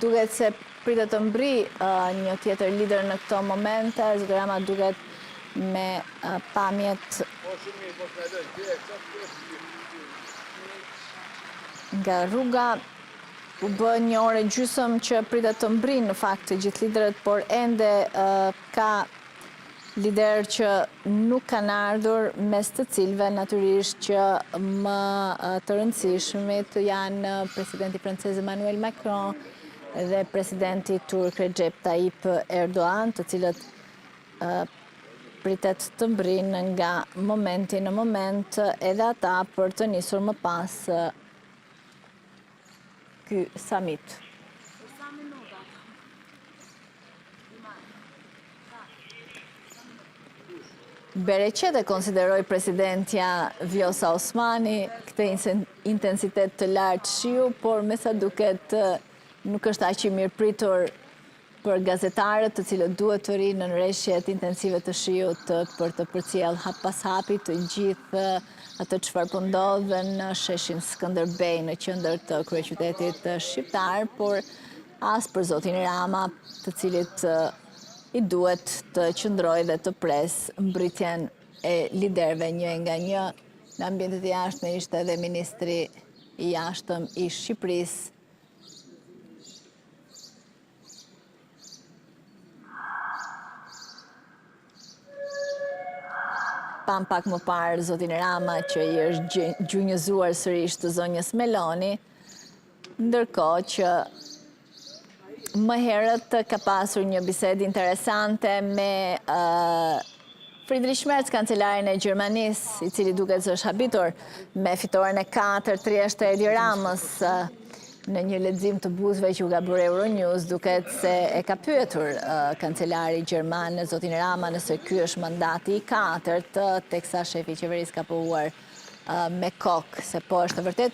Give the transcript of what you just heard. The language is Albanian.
Duket se pritet të mbri një tjetër lider në këto momente, zoti Rama duket me pamjet nga rruga. U bë një orë e gjysmë që pritet të mbri në fakt të gjithë liderët, por ende ka lider që nuk kanë ardhur, mes të cilëve natyrisht që më të rëndësishmit janë presidenti francez Emmanuel Macron dhe presidenti turk Recep Tayyip Erdogan, të cilët pritet të mbrin nga momenti në moment edhe ata për të nisur më pas ky summit. Bereqet e konsideroi presidentja Vjosa Osmani këtë intensitet të lartë shiu, por me sa duket nuk është aq i mirëpritur për gazetarët, të cilët duhet të rinë në nreshjet intensive të shiut për të përcjell hap pas hapi të gjithë atë çfarë po ndodh në sheshin Skënderbej në qendër të kryeqytetit shqiptar, por as për zotin Rama, të cilit i duhet të qëndrojë dhe të pres mbritjen e liderëve një nga një. Në ambientet e jashtme ishte edhe ministri i jashtëm i Shqipërisë, pam pak më parë zotin Rama që i është gjunjëzuar sërish të zonjës Meloni, ndërkohë që më herët ka pasur një bisedë interesante me Friedrich Merz, kancelarin e Gjermanisë, i cili duket se është habitur me fitoren e 4-3 të Edi Ramës. Në një lexim të buzëve që u ka bërë Euronews, duket se e ka pyetur kancelari gjerman zotin Rama nëse ky është mandati i 4, teksa shefi i qeverisë ka pohuar me kokë se po është vërtet